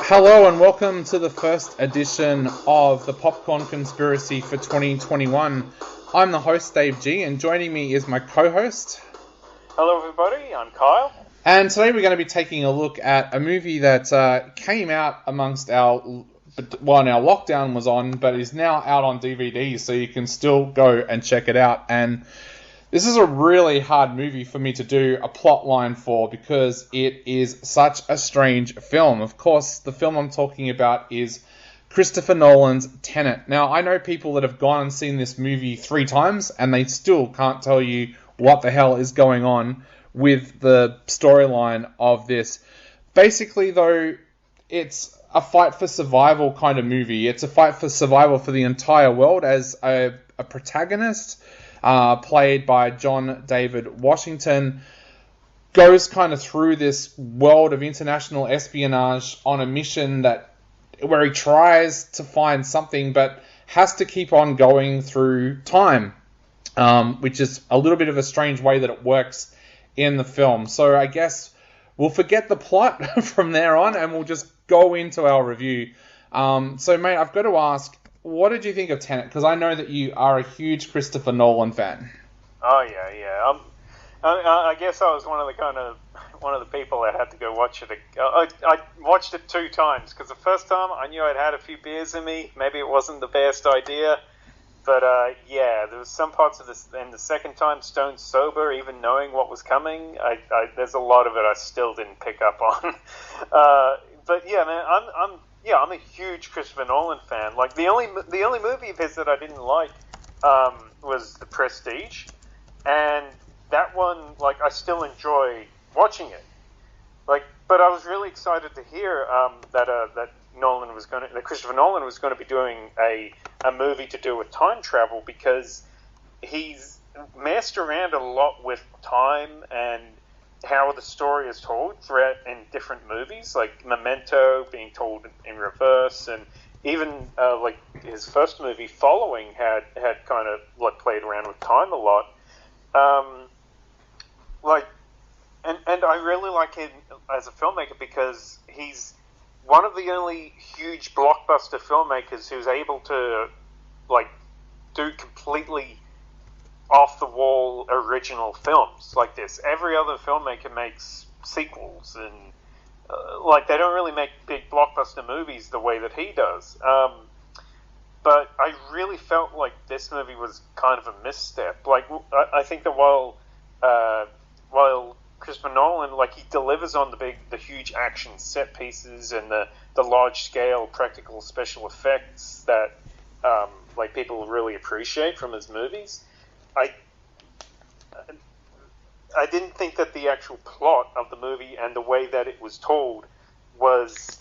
Hello and welcome to the first edition of the Popcorn Conspiracy for 2021. I'm the host, Dave G, and joining me is my co-host. Hello everybody, I'm Kyle. And today we're going to be taking a look at a movie that came out amongst our lockdown was on, but is now out on DVD, so you can still go and check it out. And this is a really hard movie for me to do a plot line for because it is such a strange film. Of course, the film I'm talking about is Christopher Nolan's Tenet. Now, I know people that have gone and seen this movie 3 times and they still can't tell you what the hell is going on with the storyline of this. Basically, though, it's a fight for survival kind of movie. It's a fight for survival for the entire world as a protagonist, played by John David Washington, goes kind of through this world of international espionage on a mission where he tries to find something but has to keep on going through time, which is a little bit of a strange way that it works in the film. So I guess we'll forget the plot from there on and we'll just go into our review. So mate, I've got to ask, what did you think of Tenet? Because I know that you are a huge Christopher Nolan fan. Oh yeah. I guess I was one of the people that had to go watch it. I watched it 2 times because the first time I knew I'd had a few beers in me. Maybe it wasn't the best idea, but there was some parts of this. And the second time, stone sober, even knowing what was coming, there's a lot of it I still didn't pick up on. But yeah, man, I'm a huge Christopher Nolan fan. Like the only movie of his that I didn't like was The Prestige, and that one, like, I still enjoy watching it. Like, but I was really excited to hear that Christopher Nolan was going to be doing a movie to do with time travel, because he's messed around a lot with time and how the story is told throughout in different movies, like Memento being told in reverse, and even like his first movie Following had kind of like played around with time a lot. And I really like him as a filmmaker because he's one of the only huge blockbuster filmmakers who's able to like do completely off-the-wall original films like this. Every other filmmaker makes sequels, and like they don't really make big blockbuster movies the way that he does. But I really felt like this movie was kind of a misstep. Like I think that while Christopher Nolan, like, he delivers on the huge action set pieces and the large-scale practical special effects that like people really appreciate from his movies, I didn't think that the actual plot of the movie and the way that it was told was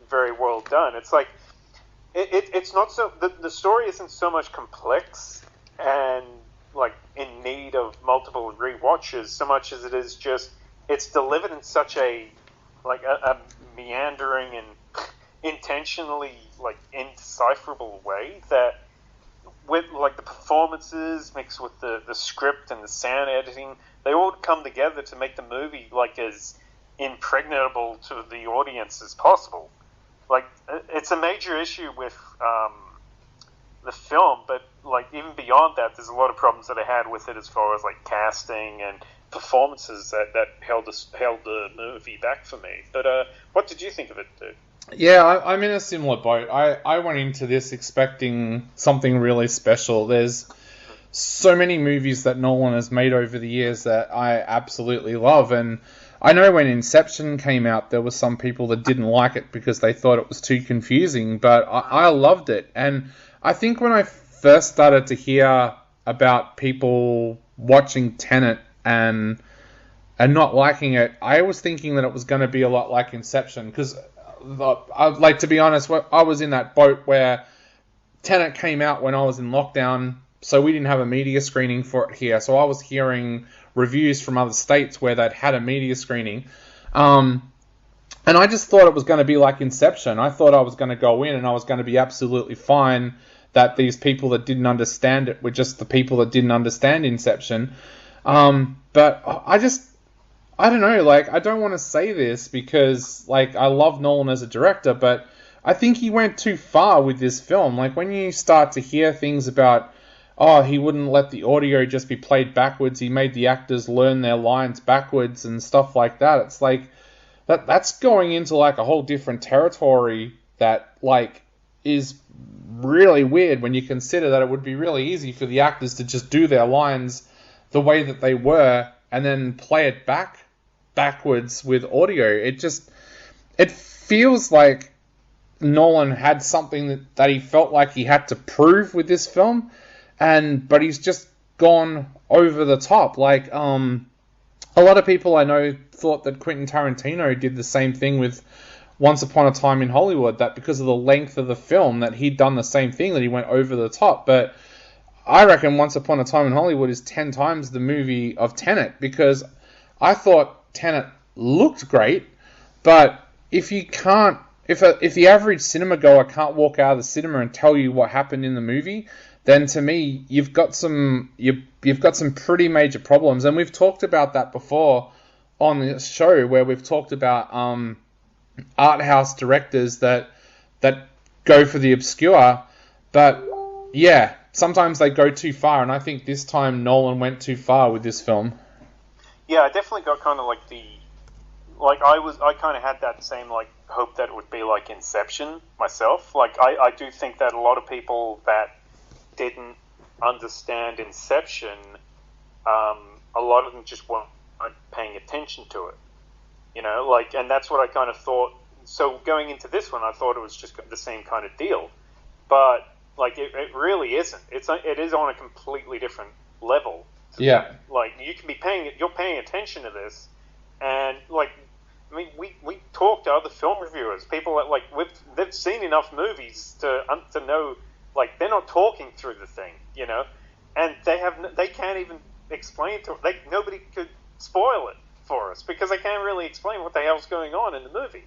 very well done. It's like it's not so the story isn't so much complex and like in need of multiple rewatches so much as it is just it's delivered in such a meandering and intentionally like indecipherable way that with like the performances mixed with the script and the sound editing, they all come together to make the movie like as impregnable to the audience as possible. Like, it's a major issue with the film, but like even beyond that, there's a lot of problems that I had with it as far as like casting and performances that held the movie back for me. But what did you think of it, dude? Yeah, I'm in a similar boat. I went into this expecting something really special. There's so many movies that Nolan has made over the years that I absolutely love. And I know when Inception came out, there were some people that didn't like it because they thought it was too confusing. But I loved it. And I think when I first started to hear about people watching Tenet and not liking it, I was thinking that it was going to be a lot like Inception, because to be honest, I was in that boat where Tenet came out when I was in lockdown, so we didn't have a media screening for it here. So I was hearing reviews from other states where they'd had a media screening. And I just thought it was going to be like Inception. I thought I was going to go in and I was going to be absolutely fine, that these people that didn't understand it were just the people that didn't understand Inception. But I don't know, like, I don't want to say this because, like, I love Nolan as a director, but I think he went too far with this film. Like, when you start to hear things about, oh, he wouldn't let the audio just be played backwards, he made the actors learn their lines backwards and stuff like that, it's like, that's going into, like, a whole different territory that, like, is really weird when you consider that it would be really easy for the actors to just do their lines the way that they were and then play it backwards with audio. It feels like Nolan had something that he felt like he had to prove with this film, but he's just gone over the top. Like, a lot of people I know thought that Quentin Tarantino did the same thing with Once Upon a Time in Hollywood, that because of the length of the film that he'd done the same thing, that he went over the top. But I reckon Once Upon a Time in Hollywood is 10 times the movie of Tenet, because I thought Tenet looked great, but if the average cinema goer can't walk out of the cinema and tell you what happened in the movie, then to me you've got some pretty major problems. And we've talked about that before on the show, where we've talked about art house directors that go for the obscure, but yeah, sometimes they go too far, and I think this time Nolan went too far with this film. Yeah, I definitely got kind of like I kind of had that same like hope that it would be like Inception myself. Like I do think that a lot of people that didn't understand Inception, a lot of them just weren't paying attention to it. You know, like, and that's what I kind of thought. So going into this one, I thought it was just the same kind of deal, but like it really isn't. It is on a completely different level. Yeah. Like you're paying attention to this, and like, I mean, we talk to other film reviewers, people that like they've seen enough movies to know, like, they're not talking through the thing, you know, and they can't even explain it to us. Nobody could spoil it for us because they can't really explain what the hell's going on in the movie.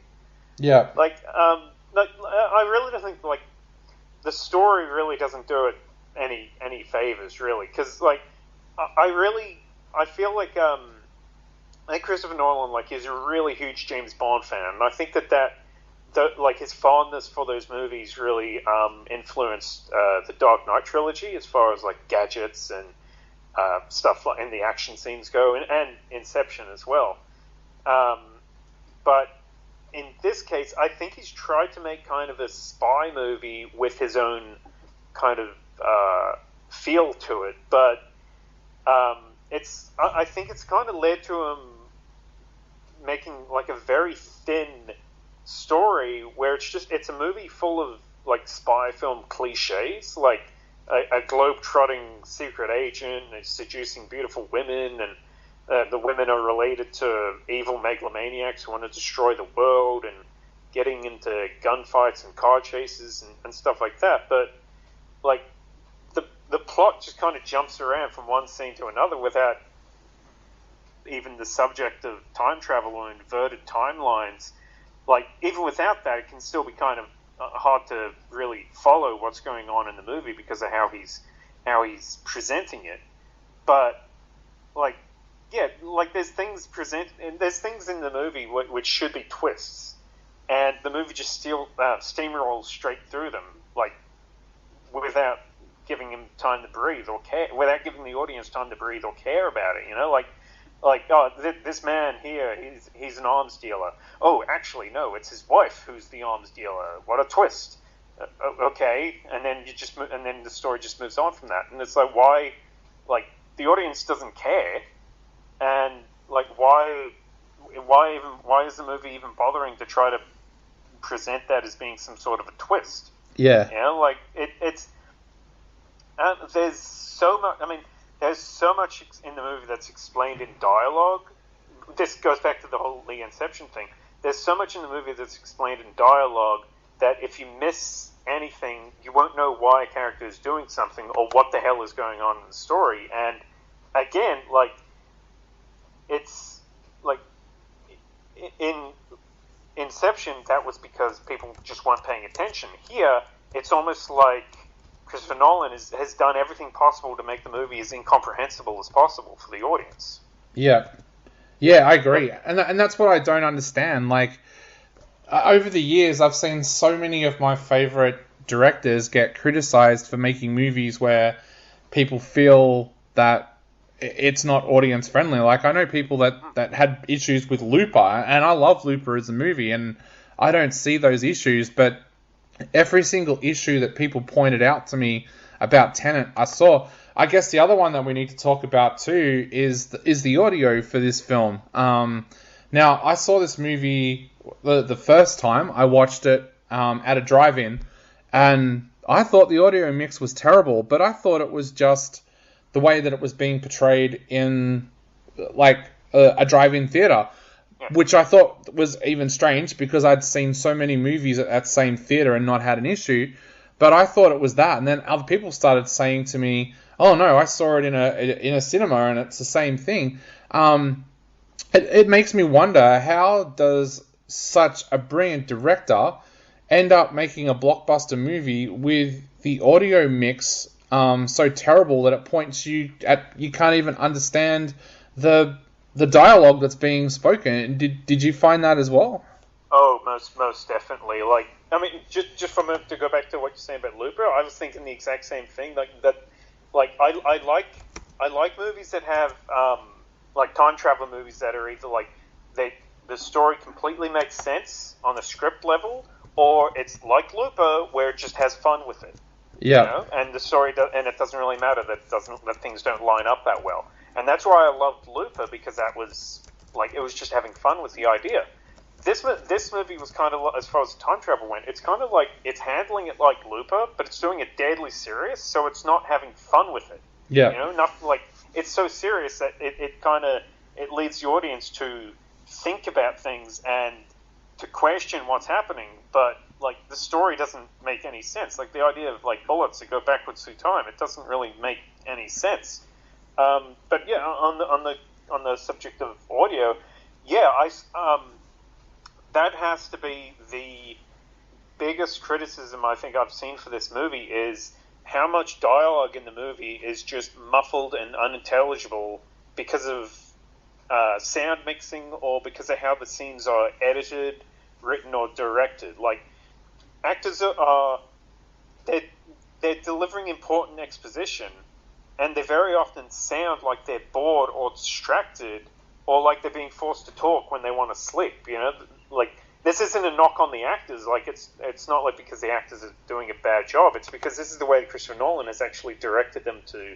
Yeah. Like, I really don't think like the story really doesn't do it any favors really, because like I feel like I think Christopher Nolan, like, is a really huge James Bond fan, and I think that like his fondness for those movies really influenced the Dark Knight trilogy as far as like gadgets and stuff like in the action scenes go, and Inception as well. But in this case, I think he's tried to make kind of a spy movie with his own kind of feel to it, but I think it's kind of led to him making like a very thin story where it's a movie full of like spy film cliches, like a globe-trotting secret agent and seducing beautiful women, and the women are related to evil megalomaniacs who want to destroy the world, and getting into gunfights and car chases and stuff like that. But like the plot just kind of jumps around from one scene to another without even the subject of time travel or inverted timelines. Like, even without that, it can still be kind of hard to really follow what's going on in the movie because of how he's presenting it. But like, yeah, like there's things in the movie which should be twists, and the movie just steamrolls straight through them, like, without giving him time to breathe or care, without giving the audience time to breathe or care about it. You know, like, oh, this man here, he's an arms dealer. Oh, actually, no, it's his wife who's the arms dealer. What a twist. Okay, and then and then the story just moves on from that. And it's like, why? Like, the audience doesn't care, and like, why is the movie even bothering to try to present that as being some sort of a twist? Yeah. You know, like it's there's so much. I mean, there's so much in the movie that's explained in dialogue. This goes back to the whole Inception thing. There's so much in the movie that's explained in dialogue that if you miss anything, you won't know why a character is doing something or what the hell is going on in the story. And again, like, it's like in Inception, that was because people just weren't paying attention. Here, it's almost like Christopher Nolan has done everything possible to make the movie as incomprehensible as possible for the audience. Yeah. Yeah, I agree, and that's what I don't understand. Like, over the years, I've seen so many of my favorite directors get criticized for making movies where people feel that it's not audience friendly. Like, I know people that had issues with Looper, and I love Looper as a movie, and I don't see those issues, but every single issue that people pointed out to me about Tenet, I saw. I guess the other one that we need to talk about too is the audio for this film. Now, I saw this movie the first time. I watched it at a drive-in, and I thought the audio mix was terrible, but I thought it was just the way that it was being portrayed in like a drive-in theater, which I thought was even strange because I'd seen so many movies at that same theater and not had an issue. But I thought it was that, and then other people started saying to me, "Oh no, I saw it in a cinema and it's the same thing." It makes me wonder, how does such a brilliant director end up making a blockbuster movie with the audio mix so terrible that it points you can't even understand the dialogue that's being spoken? Did you find that as well? Oh, most definitely. Like, I mean, just to go back to what you're saying about Looper, I was thinking the exact same thing. Like that, like I like movies that have like time travel movies that are either like the story completely makes sense on a script level, or it's like Looper where it just has fun with it. Yeah. You know? And the story and it doesn't really matter that things don't line up that well. And that's why I loved Looper, because that was like, it was just having fun with the idea. This movie was kind of, as far as time travel went, it's kind of like, it's handling it like Looper, but it's doing it deadly serious, so it's not having fun with it. Yeah. You know, nothing like, it's so serious that it leads the audience to think about things and to question what's happening, but like the story doesn't make any sense. Like the idea of like bullets that go backwards through time, it doesn't really make any sense. But yeah, on the subject of audio, yeah, that has to be the biggest criticism I think I've seen for this movie, is how much dialogue in the movie is just muffled and unintelligible because of sound mixing, or because of how the scenes are edited, written, or directed. Like, actors they're delivering important exposition, and they very often sound like they're bored or distracted, or like they're being forced to talk when they want to sleep. You know, like, this isn't a knock on the actors. Like, it's not like because the actors are doing a bad job. It's because this is the way that Christopher Nolan has actually directed them to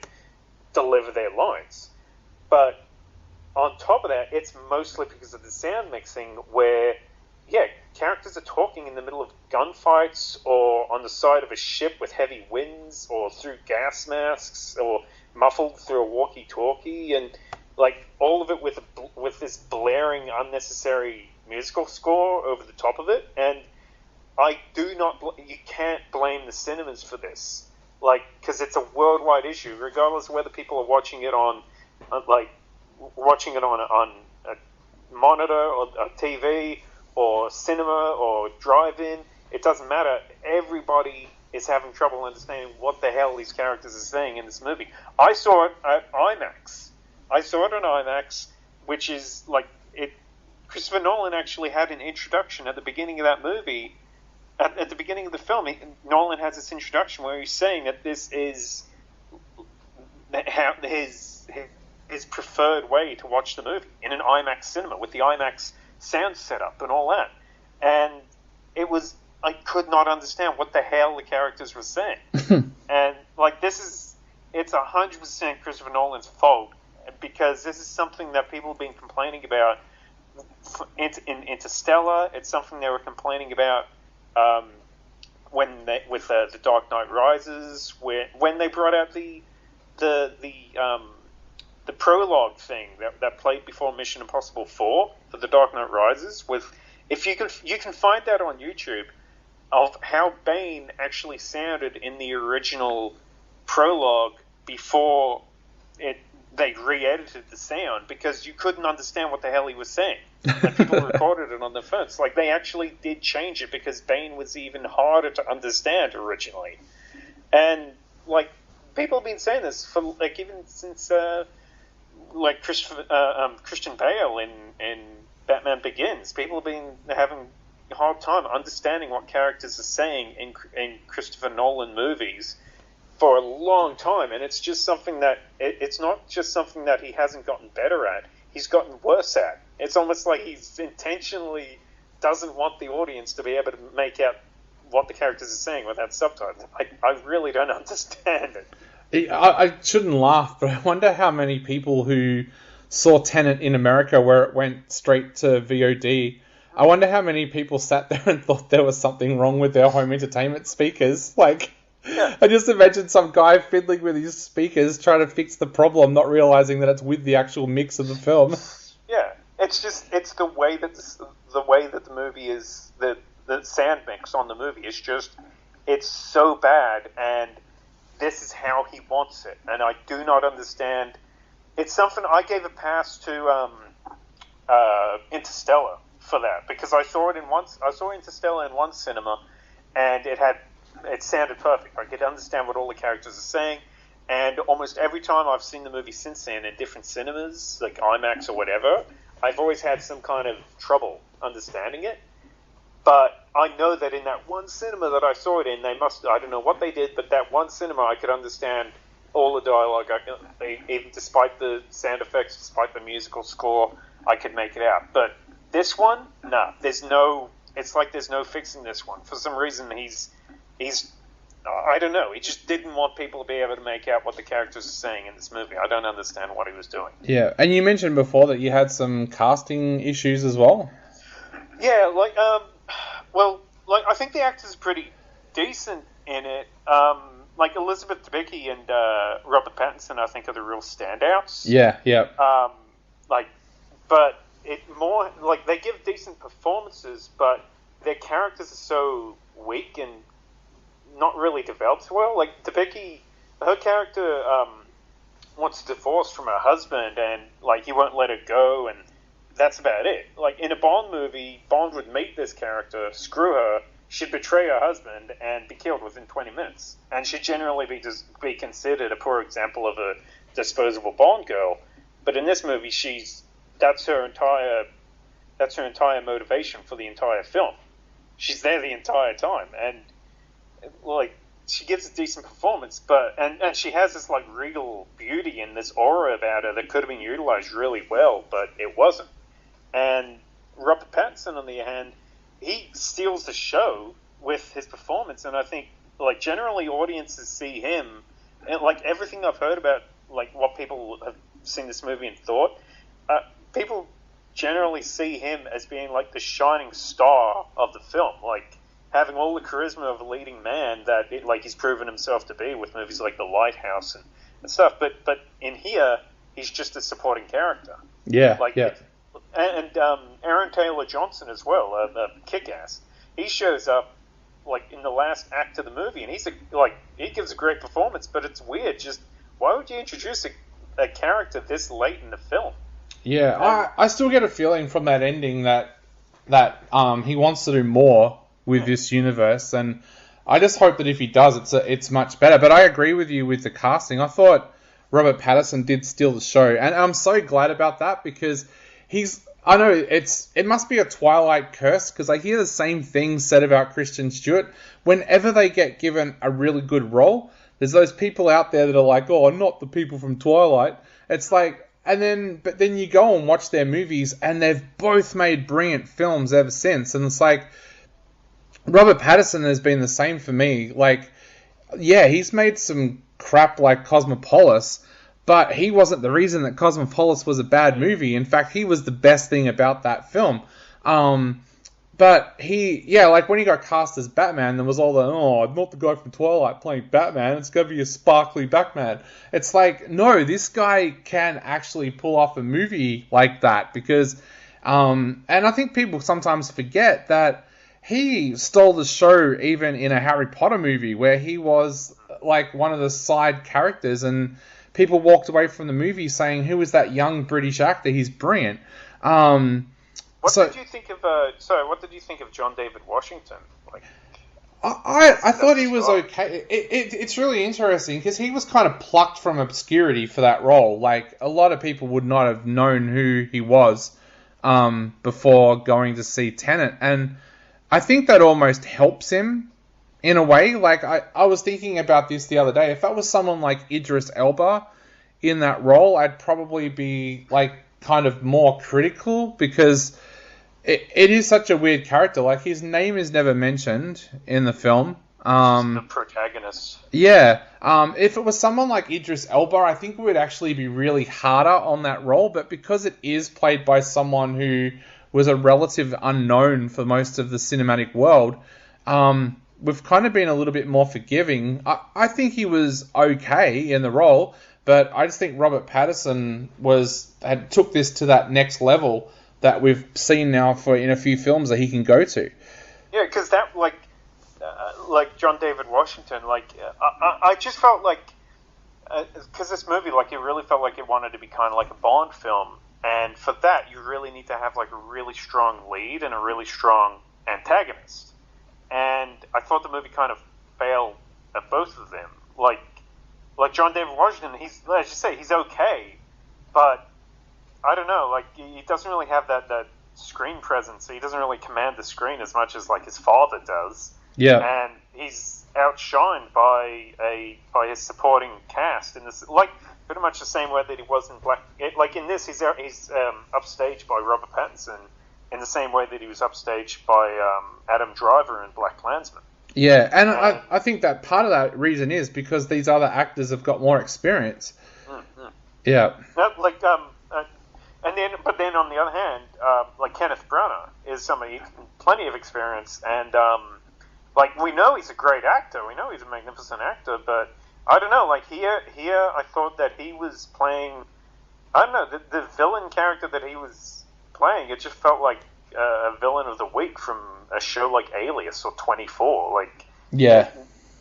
deliver their lines. But on top of that, it's mostly because of the sound mixing, where, yeah, characters are talking in the middle of gunfights, or on the side of a ship with heavy winds, or through gas masks, or muffled through a walkie-talkie, and like all of it with this blaring, unnecessary musical score over the top of it. And you can't blame the cinemas for this, like, because it's a worldwide issue, regardless of whether people are watching it on a monitor or a TV or cinema or drive-in. It doesn't matter. Everybody is having trouble understanding what the hell these characters are saying in this movie. I saw it at IMAX. Which is like it. Christopher Nolan actually had an introduction at the beginning of that movie. At the beginning of the film, Nolan has this introduction where he's saying that this is his preferred way to watch the movie, in an IMAX cinema with the IMAX sound setup and all that. And I could not understand what the hell the characters were saying. And like, it's 100% Christopher Nolan's fault, because this is something that people have been complaining about in Interstellar. It's something they were complaining about with The Dark Knight Rises, when they brought out the prologue thing that played before Mission Impossible 4 for The Dark Knight Rises. You can find that on YouTube, of how Bane actually sounded in the original prologue before they re-edited the sound, because you couldn't understand what the hell he was saying. And people recorded it on their phones. Like, they actually did change it because Bane was even harder to understand originally. And like, people have been saying this for like even since like Christian Bale in Batman Begins. People have been having a hard time understanding what characters are saying in Christopher Nolan movies for a long time, and it's just something that it's not just something that he hasn't gotten better at. He's gotten worse at. It's almost like he's intentionally doesn't want the audience to be able to make out what the characters are saying without subtitles. I really don't understand it. I shouldn't laugh, but I wonder how many people who saw Tenet in America where it went straight to VOD, I wonder how many people sat there and thought there was something wrong with their home entertainment speakers. Like, yeah. I just imagine some guy fiddling with his speakers trying to fix the problem, not realizing that it's with the actual mix of the film. Yeah, it's the way that the movie is, the sound mix on the movie is just, it's so bad, and this is how he wants it, and I do not understand. It's something I gave a pass to Interstellar for that, because I saw Interstellar in one cinema, and it sounded perfect. I could understand what all the characters are saying, and almost every time I've seen the movie since then in different cinemas, like IMAX or whatever, I've always had some kind of trouble understanding it. But I know that in that one cinema that I saw it in, I don't know what they did, but that one cinema I could understand all the dialogue, even despite the sound effects, despite the musical score, I could make it out. But this one, nah, it's like there's no fixing this one. For some reason, he's I don't know, he just didn't want people to be able to make out what the characters are saying in this movie. I don't understand what he was doing. Yeah, and you mentioned before that you had some casting issues as well. Yeah, I think the actors are pretty decent in it. Like Elizabeth Debicki and Robert Pattinson, I think, are the real standouts. Yeah, yeah. But it more like they give decent performances, but their characters are so weak and not really developed well. Like Debicki, her character wants a divorce from her husband, and like he won't let her go, and that's about it. Like in a Bond movie, Bond would meet this character, screw her, she'd betray her husband, and be killed within 20 minutes. And she'd generally be considered a poor example of a disposable Bond girl. But in this movie, that's her entire motivation for the entire film. She's there the entire time, and like she gives a decent performance, but and she has this like regal beauty and this aura about her that could have been utilized really well, but it wasn't. And Robert Pattinson, on the other hand, he steals the show with his performance, and I think like generally audiences see him, and like everything I've heard about like what people have seen this movie and thought, people generally see him as being like the shining star of the film, like having all the charisma of a leading man that he's proven himself to be with movies like The Lighthouse and stuff. But in here, he's just a supporting character. Yeah, yeah. And Aaron Taylor Johnson as well, Kick-Ass. He shows up like in the last act of the movie, and he gives a great performance. But it's weird. Just why would you introduce a character this late in the film? Yeah, I still get a feeling from that ending that he wants to do more with this universe, and I just hope that if he does, it's much better. But I agree with you with the casting. I thought Robert Pattinson did steal the show, and I'm so glad about that because I know it must be a Twilight curse because I hear the same thing said about Kristen Stewart. Whenever they get given a really good role, there's those people out there that are like, oh, not the people from Twilight. It's like, but then you go and watch their movies, and they've both made brilliant films ever since. And it's like, Robert Pattinson has been the same for me. Like, yeah, he's made some crap like Cosmopolis, but he wasn't the reason that Cosmopolis was a bad movie. In fact, he was the best thing about that film. But like when he got cast as Batman, there was all the, not the guy from Twilight playing Batman, it's going to be a sparkly Batman. It's like, no, this guy can actually pull off a movie like that because, and I think people sometimes forget that he stole the show even in a Harry Potter movie where he was like one of the side characters, and people walked away from the movie saying, who is that young British actor? He's brilliant. What did you think of John David Washington? I thought he was okay. It's really interesting because he was kind of plucked from obscurity for that role. Like, a lot of people would not have known who he was before going to see Tenet. And I think that almost helps him in a way. Like, I was thinking about this the other day. If that was someone like Idris Elba in that role, I'd probably be, like, kind of more critical because it is such a weird character. Like, his name is never mentioned in the film. The protagonist. Yeah. If it was someone like Idris Elba, I think it would actually be really harder on that role. But because it is played by someone who was a relative unknown for most of the cinematic world, we've kind of been a little bit more forgiving. I think he was okay in the role, but I just think Robert Pattinson took this to that next level that we've seen now in a few films that he can go to. Yeah, because that, like John David Washington, I just felt like, because this movie, like, it really felt like it wanted to be kind of like a Bond film, and for that, you really need to have, like, a really strong lead and a really strong antagonist. And I thought the movie kind of failed at both of them. Like John David Washington, as you say, he's okay, but I don't know, like, he doesn't really have that screen presence. He doesn't really command the screen as much as, like, his father does. Yeah. And he's outshined by his supporting cast in this, like, pretty much the same way that he was in like, in this, he's upstaged by Robert Pattinson in the same way that he was upstaged by Adam Driver in BlacKkKlansman. Yeah, and I think that part of that reason is because these other actors have got more experience. Mm-hmm. Yeah. But then on the other hand, like Kenneth Branagh is somebody plenty of experience, and like, we know he's a great actor, we know he's a magnificent actor, but I don't know, like, here I thought that he was playing, I don't know, the villain character that he was playing, it just felt like a villain of the week from a show like Alias or 24. Like, yeah,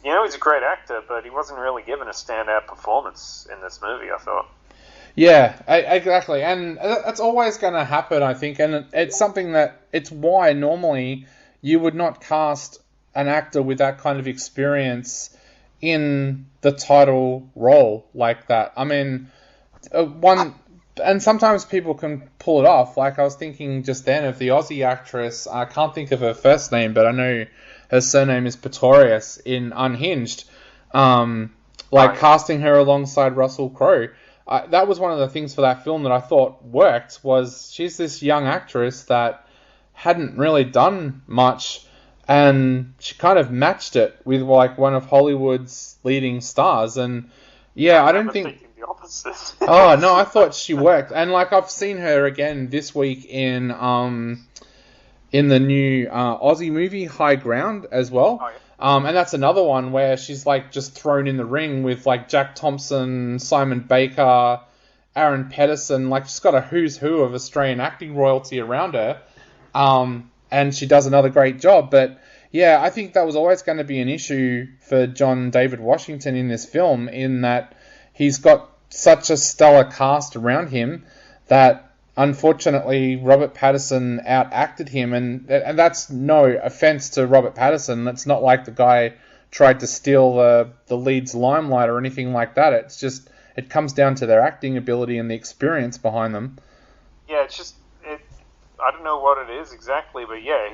you know, he's a great actor, but he wasn't really given a standout performance in this movie, I thought. Yeah, exactly, and that's always going to happen, I think, and it's something it's why normally you would not cast an actor with that kind of experience in the title role like that. I mean, and sometimes people can pull it off. Like, I was thinking just then of the Aussie actress, I can't think of her first name, but I know her surname is Pretorius in Unhinged, casting her alongside Russell Crowe. That was one of the things for that film that I thought worked, was she's this young actress that hadn't really done much, and she kind of matched it with, like, one of Hollywood's leading stars. And yeah, I don't think the opposite. Oh no, I thought she worked, and, like, I've seen her again this week in the new Aussie movie High Ground as well. Oh, yeah. And that's another one where she's, like, just thrown in the ring with, like, Jack Thompson, Simon Baker, Aaron Pedersen. Like, she's got a who's who of Australian acting royalty around her. And she does another great job. But yeah, I think that was always going to be an issue for John David Washington in this film, in that he's got such a stellar cast around him that, unfortunately, Robert Pattinson outacted him, and that's no offense to Robert Pattinson. That's not like the guy tried to steal the lead's limelight or anything like that. It's just, it comes down to their acting ability and the experience behind them. Yeah, I don't know what it is exactly, but yeah,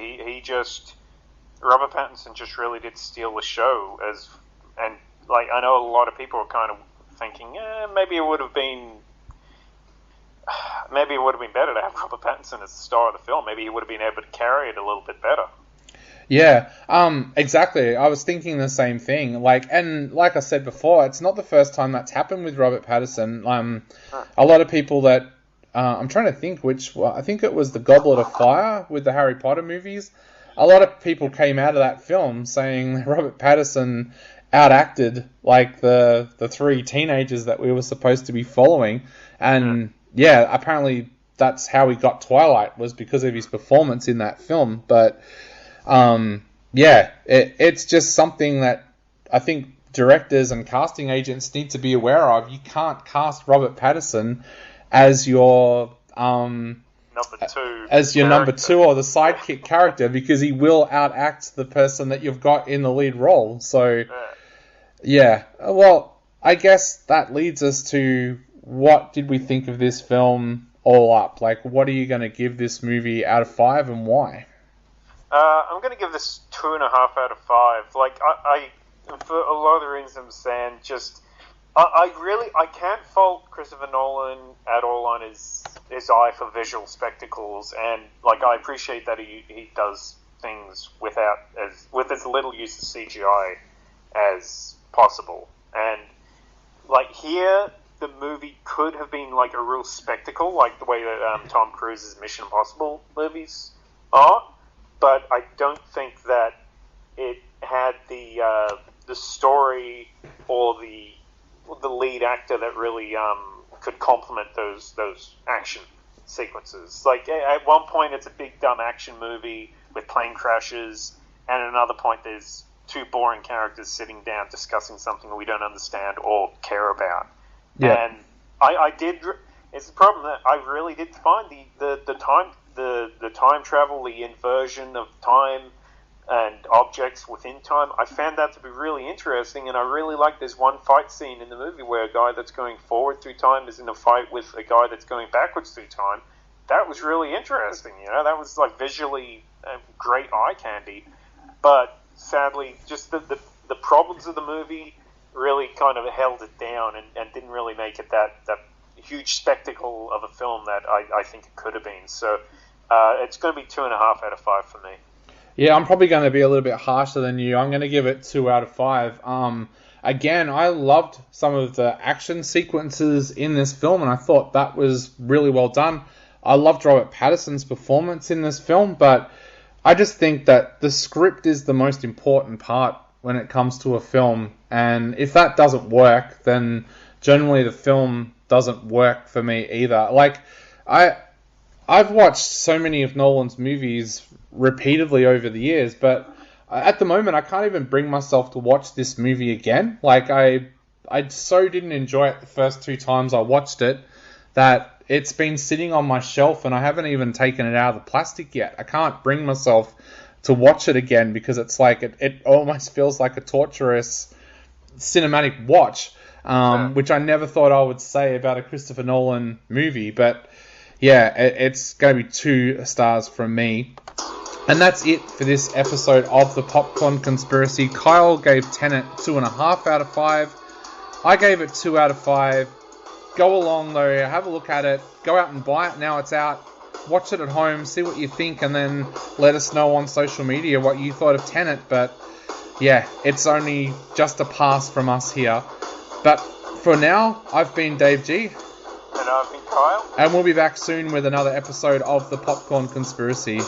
Robert Pattinson just really did steal the show, and like, I know a lot of people are kind of thinking, maybe it would have been better to have Robert Pattinson as the star of the film. Maybe he would have been able to carry it a little bit better. Yeah, exactly. I was thinking the same thing. Like I said before, it's not the first time that's happened with Robert Pattinson. A lot of people that I'm trying to think I think it was the Goblet of Fire with the Harry Potter movies. A lot of people came out of that film saying Robert Pattinson outacted, like, the three teenagers that we were supposed to be following, and yeah, apparently that's how he got Twilight, was because of his performance in that film. But it's just something that I think directors and casting agents need to be aware of. You can't cast Robert Pattinson as your number two. As your character. number two or the sidekick character, because he will outact the person that you've got in the lead role. So, yeah. Well, I guess that leads us to what did we think of this film all up? Like, what are you going to give this movie out of 5 and why? I'm going to give this 2.5 out of 5. Like, I for a lot of the reasons I'm saying, just I can't fault Christopher Nolan at all on his eye for visual spectacles, and like I appreciate that he does things with as little use of CGI as possible. And like here, the movie could have been like a real spectacle, like the way that Tom Cruise's Mission Impossible movies are. But I don't think that it had the story or the lead actor that really could complement those action sequences. Like at one point, it's a big dumb action movie with plane crashes, and at another point, there's two boring characters sitting down discussing something we don't understand or care about. Yeah. And I did. It's the problem that I really did find the time travel, the inversion of time and objects within time. I found that to be really interesting, and I really like there's one fight scene in the movie where a guy that's going forward through time is in a fight with a guy that's going backwards through time. That was really interesting, that was like visually great eye candy. But sadly, just the problems of the movie really kind of held it down and didn't really make it that huge spectacle of a film that I think it could have been. So it's going to be 2.5 out of 5 for me. Yeah, I'm probably going to be a little bit harsher than you. I'm going to give it 2 out of 5. Again, I loved some of the action sequences in this film, and I thought that was really well done. I loved Robert Pattinson's performance in this film, but I just think that the script is the most important part when it comes to a film, and if that doesn't work, then generally the film doesn't work for me either. Like, I've watched so many of Nolan's movies repeatedly over the years, but at the moment I can't even bring myself to watch this movie again. Like, I so didn't enjoy it the first 2 times I watched it that it's been sitting on my shelf and I haven't even taken it out of the plastic yet. I can't bring myself to watch it again because it's like it almost feels like a torturous cinematic watch, which I never thought I would say about a Christopher Nolan movie. But yeah, it's going to be 2 stars from me. And that's it for this episode of The Popcorn Conspiracy. Kyle gave Tenet 2.5 out of 5. I gave it 2 out of 5. Go along though, have a look at it. Go out and buy it now it's out. Watch it at home, see what you think, and then let us know on social media what you thought of Tenet. But yeah, it's only just a pass from us here. But for now, I've been Dave G. And I've been Kyle. And we'll be back soon with another episode of The Popcorn Conspiracy.